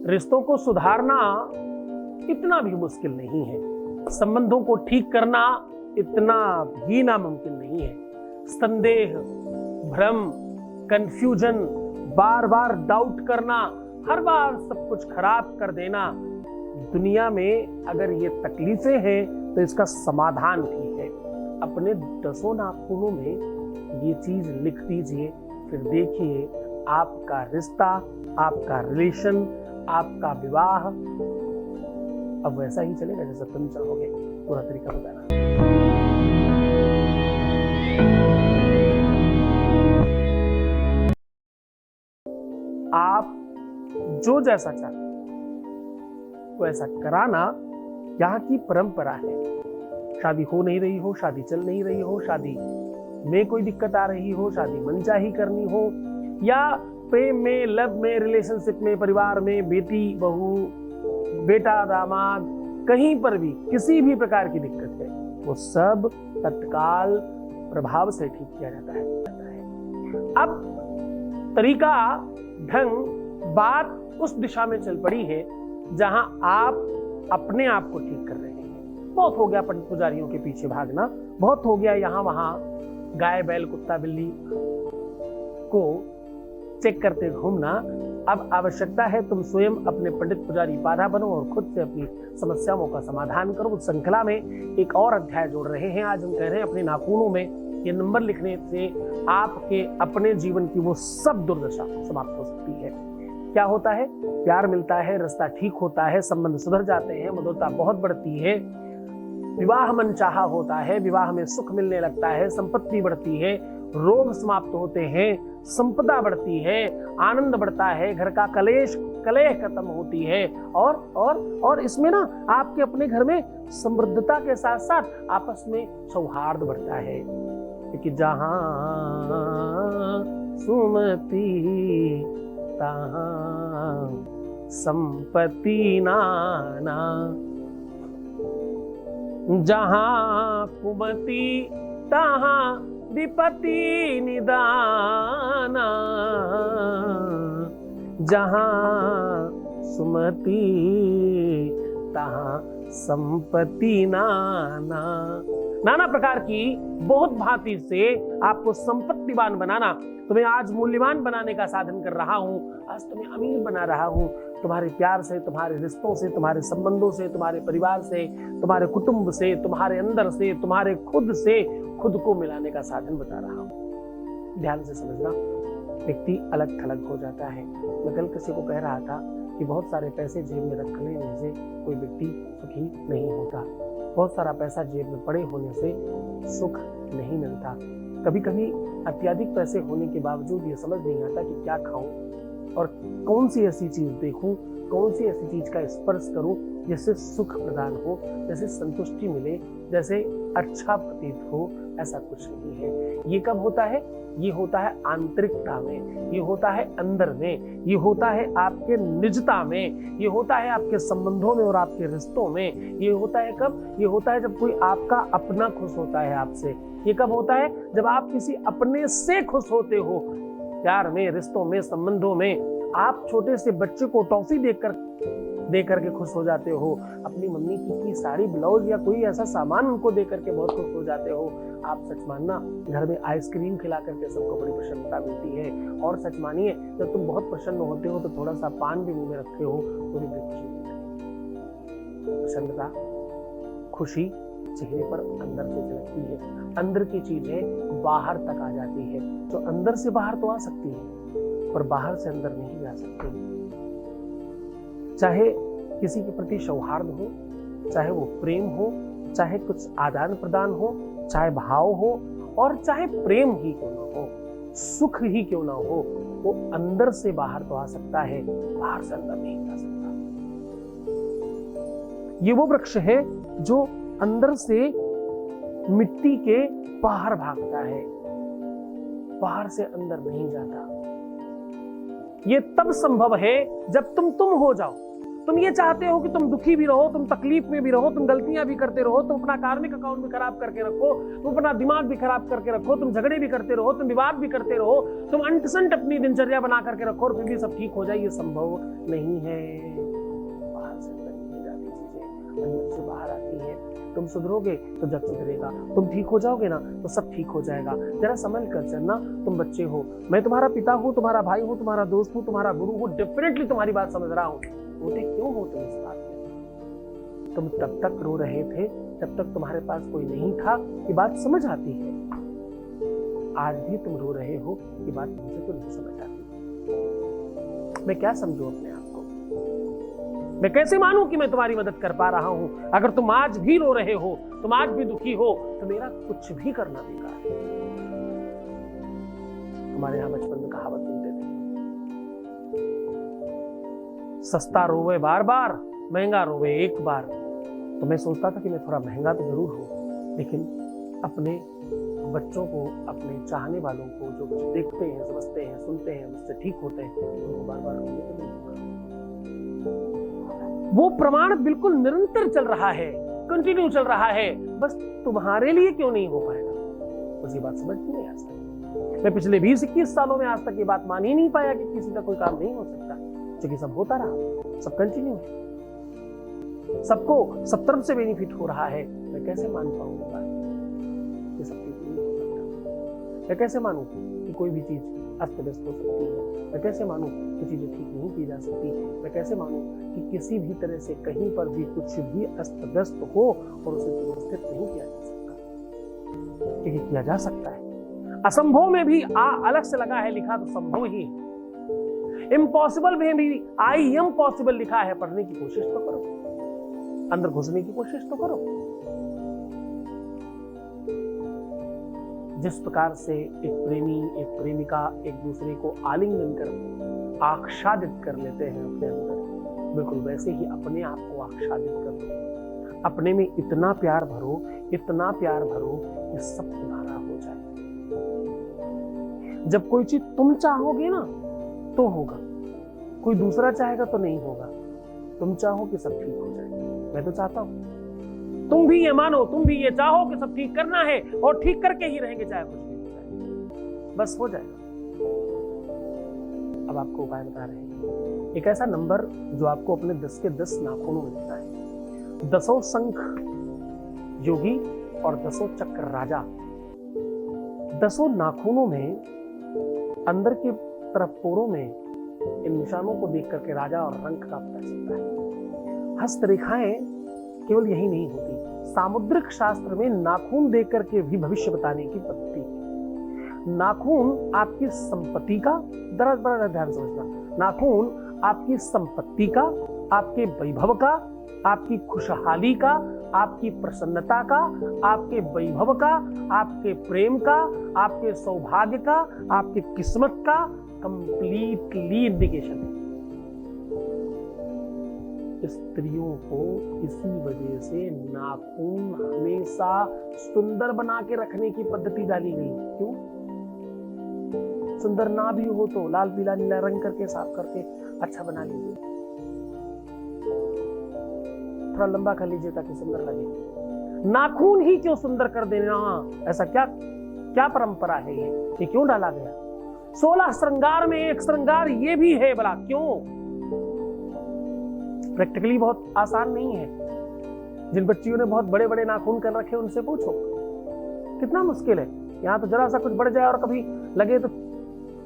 रिश्तों को सुधारना इतना भी मुश्किल नहीं है, संबंधों को ठीक करना इतना भी नामुमकिन नहीं है। संदेह, भ्रम, कंफ्यूजन, बार बार डाउट करना, हर बार सब कुछ खराब कर देना, दुनिया में अगर ये तकलीफें हैं तो इसका समाधान भी है। अपने 10 नाखूनों में ये चीज लिख दीजिए, फिर देखिए आपका रिश्ता, आपका रिलेशन, आपका विवाह अब वैसा ही चलेगा जैसा तुम चाहोगे। पूरा तरीका बताना। आप जो जैसा चाहते वैसा कराना यहाँ की परंपरा है। शादी हो नहीं रही हो, शादी चल नहीं रही हो, शादी में कोई दिक्कत आ रही हो, शादी मनचाही करनी हो, या प्रेम में, लव में, रिलेशनशिप में, परिवार में, बेटी बहू, बेटा दामाद, कहीं पर भी किसी भी प्रकार की दिक्कत है, वो सब तत्काल प्रभाव से ठीक किया जाता है। अब तरीका, ढंग, बात उस दिशा में चल पड़ी है जहां आप अपने आप को ठीक कर रहे हैं। बहुत हो गया पंडित पुजारियों के पीछे भागना, बहुत हो गया यहां वहां गाय बैल कुत्ता बिल्ली को चेक करते घूमना। अब आवश्यकता है तुम स्वयं अपने पंडित पुजारी बाधा बनो और खुद से अपनी समस्याओं का समाधान करो। उस श्रृंखला में एक और अध्याय जोड़ रहे हैं। आज हम कह रहे हैं अपने नाखूनों में ये नंबर लिखने से आपके अपने जीवन की वो सब दुर्दशा समाप्त हो सकती है। क्या होता है? प्यार मिलता है, रास्ता ठीक होता है, संबंध सुधर जाते हैं, मधुरता बहुत बढ़ती है, विवाह मनचाहा होता है, विवाह में सुख मिलने लगता है, संपत्ति बढ़ती है, रोग समाप्त होते हैं, संपदा बढ़ती है, आनंद बढ़ता है, घर का कलेह खत्म होती है, और इसमें ना आपके अपने घर में समृद्धता के साथ साथ आपस में सौहार्द बढ़ता है। क्योंकि जहां सुमति तहां संपत्ति नाना, जहां कुमति तहां विपत्ति निदाना, जहां सुमति तहां संपत्ति नाना। नाना प्रकार की बहुत भांति से आपको संपत्तिवान बनाना, तुम्हें आज मूल्यवान बनाने का साधन कर रहा हूं, आज तुम्हें अमीर बना रहा हूं, तुम्हारे प्यार से, तुम्हारे रिश्तों से, तुम्हारे संबंधों से, तुम्हारे परिवार से, तुम्हारे कुटुंब से, तुम्हारे अंदर से, तुम्हारे खुद से खुद को मिलाने का साधन बता रहा हूं। ध्यान से समझना, व्यक्ति अलग थलग हो जाता है। मैं कल किसी को कह रहा था कि बहुत सारे पैसे जेब में रख लेने से कोई व्यक्ति सुखी नहीं होता, बहुत सारा पैसा जेब में पड़े होने से सुख नहीं मिलता। कभी कभी अत्यधिक पैसे होने के बावजूद ये समझ नहीं आता कि क्या खाऊं और कौन सी ऐसी चीज देखूं, कौन सी ऐसी चीज का स्पर्श करूं जिससे सुख प्रदान हो, जैसे संतुष्टि मिले, जैसे अच्छा प्रतीत हो। ऐसा कुछ नहीं है। ये कब होता है? ये होता है आंतरिकता में, ये होता है अंदर में, ये होता है आपके निजता में, ये होता है आपके संबंधों में और आपके रिश्तों में। ये होता है कब? ये होता है जब कोई आपका अपना खुश होता है आपसे। ये कब होता है? जब आप किसी अपने से खुश होते हो। प्यार में, रिश्तों में, संबंधों में आप छोटे से बच्चे को टॉफी दे करके खुश हो जाते हो, अपनी मम्मी की साड़ी ब्लाउज या कोई ऐसा सामान उनको दे करके बहुत खुश हो जाते हो। आप सच मानना, घर में आइसक्रीम खिला करके सबको बड़ी प्रसन्नता मिलती है। और सच मानिए, जब तुम बहुत प्रसन्न होते हो तो थोड़ा सा पान भी मुंह में रखते हो तो भी खुशी मिलती है। प्रसन्नता, खुशी चेहरे पर अंदर से झलकती है। अंदर की चीजें बाहर तक आ जाती है। तो अंदर से बाहर तो आ सकती है पर बाहर से अंदर नहीं जा सकती। चाहे किसी के प्रति सौहार्द हो, चाहे वो प्रेम हो, चाहे कुछ आदान प्रदान हो, चाहे भाव हो, और चाहे प्रेम ही क्यों ना हो, सुख ही क्यों ना हो, वो अंदर से बाहर तो आ सकता है, बाहर से अंदर नहीं जा सकता। ये वो वृक्ष है जो अंदर से मिट्टी के बाहर भागता है, बाहर से अंदर नहीं जाता। ये तब संभव है जब तुम हो जाओ। तुम ये चाहते हो कि तुम दुखी भी रहो, तुम तकलीफ में भी रहो, तुम गलतियां भी करते रहो, तुम अपना कार्मिक अकाउंट भी खराब करके रखो, तुम अपना दिमाग भी खराब करके रखो, तुम झगड़े भी करते रहो, तुम विवाद भी करते रहो, तुम अंटसंट अपनी दिनचर्या बना करके रखो और फिर भी सब ठीक हो जाए, ये संभव नहीं है। बाहर से अंदर नहीं जाती चीजें, अंदर से बाहर आती है। तुम सुधरोगे तो जग सुधरेगा, तुम ठीक हो जाओगे ना तो सब ठीक हो जाएगा। जरा समझ कर चलना, तुम बच्चे हो, मैं तुम्हारा पिता हूँ, तुम्हारा भाई हूँ, तुम्हारा दोस्त हूँ, तुम्हारा गुरु हूँ, डेफिनेटली तुम्हारी बात समझ रहा हूँ। रोते क्यों हो तुम इस बात में? तुम तब तक रो रहे थे जब तक तुम्हारे पास कोई नहीं था कि बात समझ आती है। आज भी तुम रो रहे हो कि बात मुझे तो नहीं समझ आती। मैं क्या समझूं अपने आप को? मैं कैसे मानूं कि मैं तुम्हारी मदद कर पा रहा हूं? अगर तुम आज भी रो रहे हो, तुम आज भी दुखी हो, तो मेरा कुछ भी करना बेकार है। हमारे यहां बचपन में कहावत सुनते थे, सस्ता रोवे बार बार, महंगा रोवे एक बार। तो मैं सोचता था कि मैं थोड़ा महंगा तो जरूर हूं, लेकिन अपने बच्चों को, अपने चाहने वालों को, जो कुछ देखते हैं, समझते हैं, सुनते हैं, मुझसे ठीक होते हैं, उनको बार बार रोने तो नहीं दूंगा। वो प्रमाण बिल्कुल निरंतर चल रहा है, कंटिन्यू चल रहा है, बस तुम्हारे लिए क्यों नहीं हो पाएगा? मुझे बात समझ नहीं आ सकती। मैं पिछले 20-21 सालों में आज तक ये बात मान ही नहीं पाया कि किसी का कोई काम नहीं हो सकता, क्योंकि सब होता रहा, सब कंटिन्यू है, सबको सब तरफ से बेनिफिट हो रहा है। मैं कैसे मान पाऊंगा कि सब ठीक नहीं हो सकता? मैं कैसे मानूं कि कोई भी चीज अस्त व्यस्त हो सकती है? मैं कैसे मानूं कि चीजें ठीक नहीं की जा सकती? मैं कैसे मानूं कि किसी भी तरह से कहीं पर भी कुछ भी अस्त व्यस्त हो और उसे व्यवस्थित नहीं किया जा सकता? क्योंकि किया जा सकता है। असंभव में भी आ अलग से लगा है लिखा, तो संभव ही है। इम्पॉसिबल में भी आई एम पॉसिबल लिखा है। पढ़ने की कोशिश तो करो, अंदर घुसने की कोशिश तो करो। जिस प्रकार से एक प्रेमी, एक प्रेमिका एक दूसरे को आलिंगन कर आच्छादित कर लेते हैं अपने अंदर, बिल्कुल वैसे ही अपने आप को आच्छादित कर लो। अपने में इतना प्यार भरो, इतना प्यार भरो कि सब तुम्हारा हो जाए। जब कोई चीज तुम चाहोगे ना तो होगा, कोई दूसरा चाहेगा तो नहीं होगा। तुम चाहो कि सब ठीक हो जाए, मैं तो चाहता हूं। तुम भी ये मानो, तुम भी ये चाहो कि सब ठीक करना है और ठीक करके ही रहेंगे, चाहे कुछ भी हो जाए, बस हो जाएगा। अब आपको उपाय बता रहे हैं। एक ऐसा नंबर जो आपको अपने 10 के 10 नाखूनों में देता है। 10 शंख योगी और 10 चक्र राजा। 10 नाखूनों में अंदर की तरफ पोरों में इन निशानों को देख करके राजा और रंग का पता चलता है। हस्तरेखाएं केवल यही नहीं होती, सामुद्रिक शास्त्र में नाखून देख करके भी भविष्य बताने की पद्धति है। नाखून आपकी संपत्ति का, बड़ा ध्यान समझना, नाखून आपकी संपत्ति का, आपके वैभव का, आपकी खुशहाली का, आपकी प्रसन्नता का, आपके वैभव का, आपके प्रेम का, आपके सौभाग्य का, आपकी किस्मत का कंप्लीटली इंडिकेशन है। स्त्रियों को इसी वजह से नाखून हमेशा सुंदर बना के रखने की पद्धति डाली गई। क्यों? सुंदर ना भी हो तो लाल पीला नीला रंग करके साफ करके अच्छा बना लीजिए, थोड़ा लंबा कर लीजिए ताकि सुंदर लगे। नाखून ही क्यों सुंदर कर देना? ऐसा क्या क्या परंपरा है ये क्यों डाला गया? 16 श्रृंगार में एक श्रृंगार ये भी है, भला क्यों? प्रैक्टिकली बहुत आसान नहीं है। जिन बच्चियों ने बहुत बड़े बड़े नाखून कर रखे उनसे पूछो, कितना मुश्किल है। यहाँ तो जरा सा कुछ बढ़ जाए और कभी लगे तो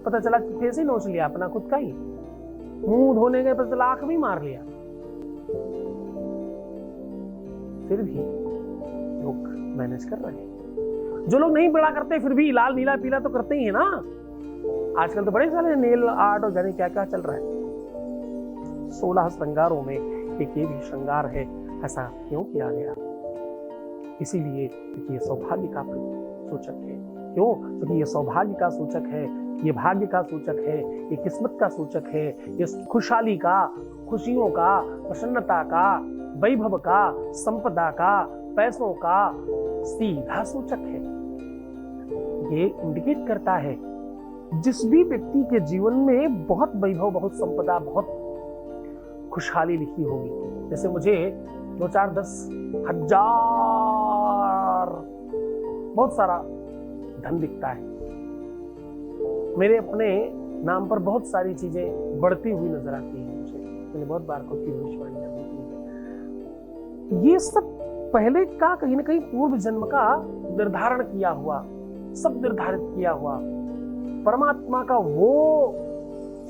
पता चला कि फेस ही नोच लिया अपना खुद का ही, मुंह धोने गए पता चला आंख भी मार लिया। फिर भी लोग मैनेज कर रहे हैं। जो लोग नहीं बड़ा करते फिर भी लाल नीला पीला तो करते ही है ना। आजकल तो बड़े सारे नेल आर्ट और जाने क्या क्या चल रहा है। 16 श्रृंगारों में एक ये भी श्रृंगार है। ऐसा क्यों किया गया? इसीलिए क्योंकि ये सौभाग्य का सूचक है। क्यों? क्योंकि ये सौभाग्य का सूचक है, ये भाग्य का सूचक है, ये किस्मत का सूचक है, ये खुशहाली का, खुशियों का, प्रसन्नता का, वैभव का, संपदा का, पैसों का सीधा सूचक है। ये इंडिकेट करता है जिस भी व्यक्ति के जीवन में बहुत वैभव, बहुत संपदा, बहुत खुशहाली लिखी होगी। जैसे मुझे 2 4 10 हजार बहुत सारा धन दिखता है, मेरे अपने नाम पर बहुत सारी चीजें बढ़ती हुई नजर आती है मुझे। मैंने बहुत बार खुद की भविष्यवाणियां भी की है। ये सब पहले का कहीं ना कहीं पूर्व जन्म का निर्धारण किया हुआ, सब निर्धारित किया हुआ परमात्मा का वो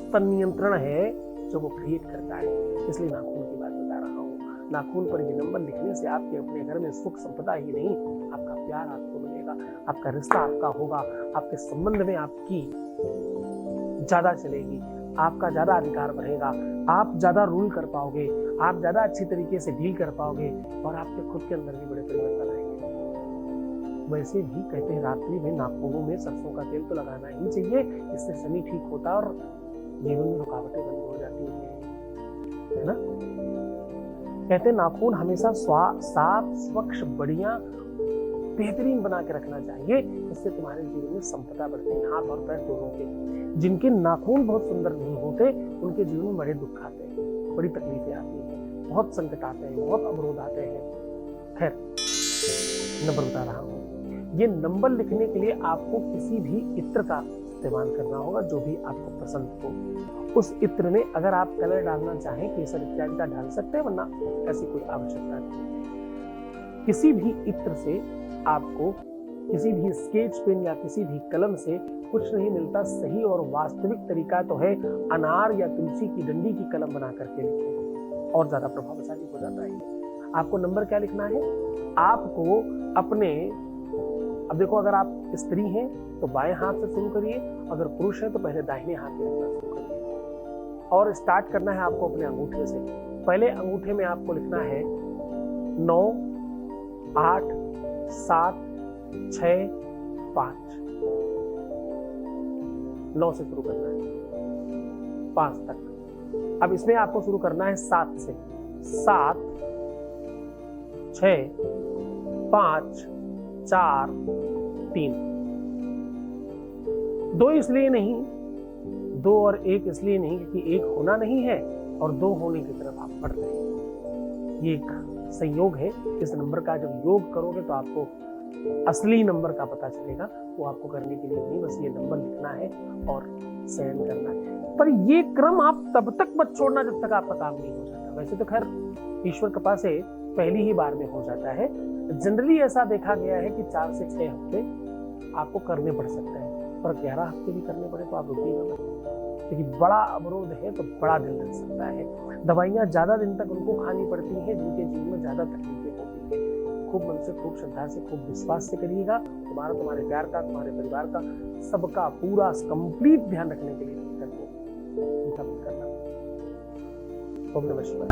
संनियंत्रण है जो वो क्रिएट करता है। इसलिए नाखून की बात बता रहा हूँ। नाखून पर ये नंबर लिखने से आपके अपने घर में सुख संपदा ही नहीं, आपका प्यार आपको मिलेगा, आपका रिश्ता आपका होगा, आपके संबंध में आपकी ज्यादा चलेगी, आपका ज्यादा अधिकार बढ़ेगा, आप ज्यादा रूल कर पाओगे, आप ज्यादा अच्छी तरीके से डील कर पाओगे और आपके खुद के अंदर भी बड़े परिवर्तन आएंगे। वैसे भी कहते हैं रात्रि में नाखूनों में सरसों का तेल तो लगाना ही चाहिए, इससे शनि ठीक होता है और जीवन में रुकावटें बंद हो जाती है ना। कहते हैं नाखून हमेशा साफ स्वच्छ बढ़िया बेहतरीन बना के रखना चाहिए, इससे तुम्हारे जीवन में संपदा बढ़ती है। हाथ और पैर दोनों के। जिनके नाखून बहुत सुंदर नहीं होते उनके जीवन में बड़े दुख आते हैं, बड़ी तकलीफें आती हैं, बहुत संकट आते हैं, बहुत अवरोध आते हैं। खैर नंबर बता रहा हूँ। ये नंबर लिखने के लिए आपको किसी भी इत्र का इस्तेमाल करना होगा जो भी आपको पसंद हो। उस इत्र में अगर आप कलर डालना चाहें केसर इत्यादि का डाल सकते हैं, वरना ऐसी कोई आवश्यकता नहीं। किसी भी इत्र से आपको किसी भी स्केच पेन या किसी भी कलम से कुछ नहीं मिलता। सही और वास्तविक तरीका तो है अनार या तुलसी की डंडी की कलम बना करके लिखें, और ज्यादा प्रभावशाली हो जाता है। आपको नंबर क्या लिखना है? आपको अपने, अब देखो अगर आप स्त्री हैं तो बाएं हाथ से शुरू करिए, अगर पुरुष हैं तो पहले दाहिने हाथ से लिखना शुरू करिए और स्टार्ट करना है आपको अपने अंगूठे से। पहले अंगूठे में आपको लिखना है 9 8 7 6 5। 9 से शुरू करना है 5 तक। अब इसमें आपको शुरू करना है 7 से। 7 6 5 4 3। 2 इसलिए नहीं, 2 और 1 इसलिए नहीं क्योंकि 1 होना नहीं है और 2 होने की तरफ आप बढ़ रहे हैं। ये एक संयोग है। इस नंबर का जब योग करोगे तो आपको असली नंबर का पता चलेगा। वो आपको करने के लिए नहीं, बस ये नंबर लिखना है और चयन करना है। पर ये क्रम आप तब तक मत छोड़ना जब तक आपका काम नहीं हो जाता। वैसे तो खैर ईश्वर कृपा से पहली ही बार में हो जाता है। जनरली ऐसा देखा गया है कि 4 से 6 हफ्ते आपको करने पड़ सकते हैं, पर 11 हफ्ते भी करने पड़े तो आप रुकिएगा मत, क्योंकि बड़ा अवरोध है तो बड़ा दिन लग सकता है। दवाइयां ज्यादा दिन तक उनको खानी पड़ती हैं जिनके जीवन में ज्यादा तकलीफें होती है। खूब मन से, खूब श्रद्धा से, खूब विश्वास से करिएगा। तुम्हारा, तुम्हारे प्यार का, तुम्हारे परिवार का, सबका पूरा कंप्लीट ध्यान रखने के लिए करना। ओम नमः शिवाय।